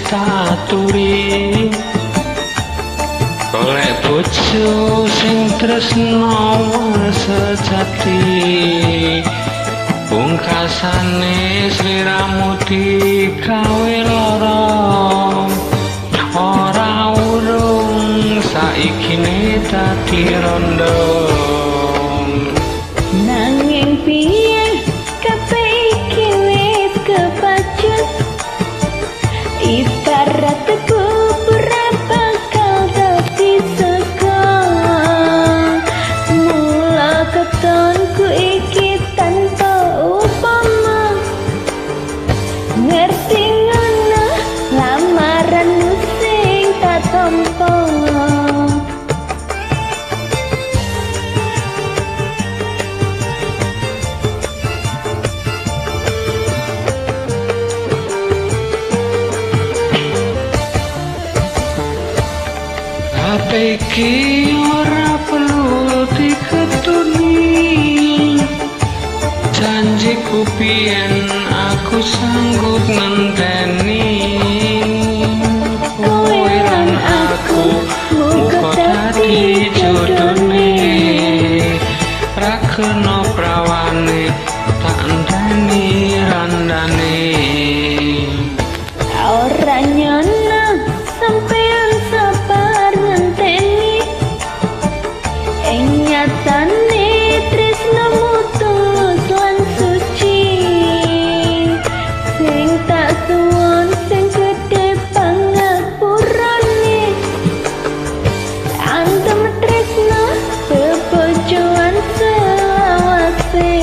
taturi golek bojo sing tresno sejati pungkasane sliramu digawe lara ora urung saikine dadi rondo nanging piye kabeh iki wis kepacut ibarat bubur bakal dadi sego mula ketonku iki tanpa upama ngerti ngono lamaranmu sing tak tampa apa iki ora perlu diketuni janjiku biyen aku sanggup ngenteni kowe lan aku muga dadi jodone ra kena prawane tak enteni randane ora nyono sampeyan sabar ngenteni ing nyatane tresnamu tulus lan suci sing tak suwun sing gedhe pangapurane antem tresna bebojoan selawase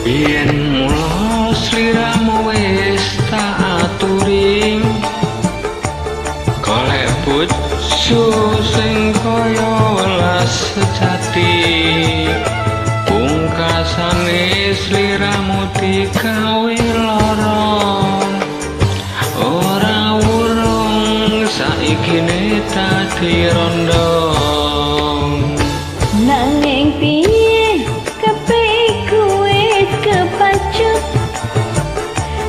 yen mula sliramu wis tak aturi golek bojo sing kaya welas sejati pungkasane sliramu digawe lara ora urung saikine dadi rondo nanging piye kabeh iku wis kepacut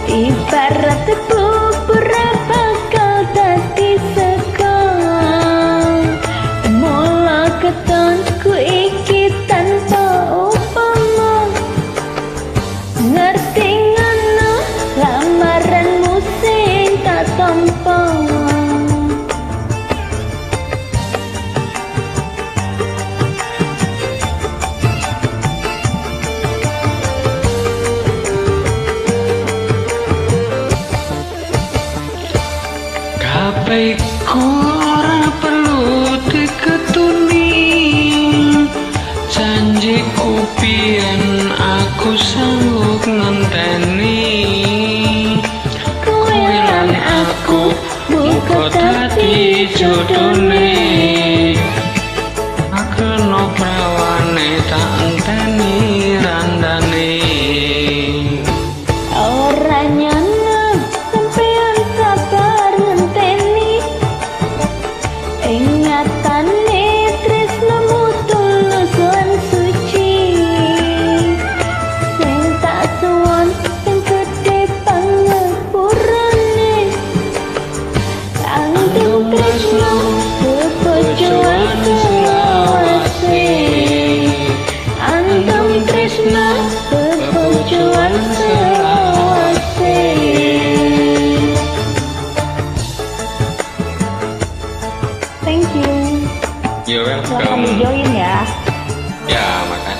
ibarat bubur bakal dadi sego mula ketonku iki tanpa upama ngerti ngono lamaranmu sing tak tampa kabeh iku ora perlu diketuni janjiku biyen aku sanggup ngenteni kowe lan aku muga dadi jodone kena prawane tak enteni randane ora nyono sampeyan sabar ngenteni ing nyatane tresnamu tulus lan suci sing tak suwun sing gedhe pangapurane antum tresna bebojoan selawase antum tresna bebojoan selawase thank you you're silahkan welcome di join ya ya makasih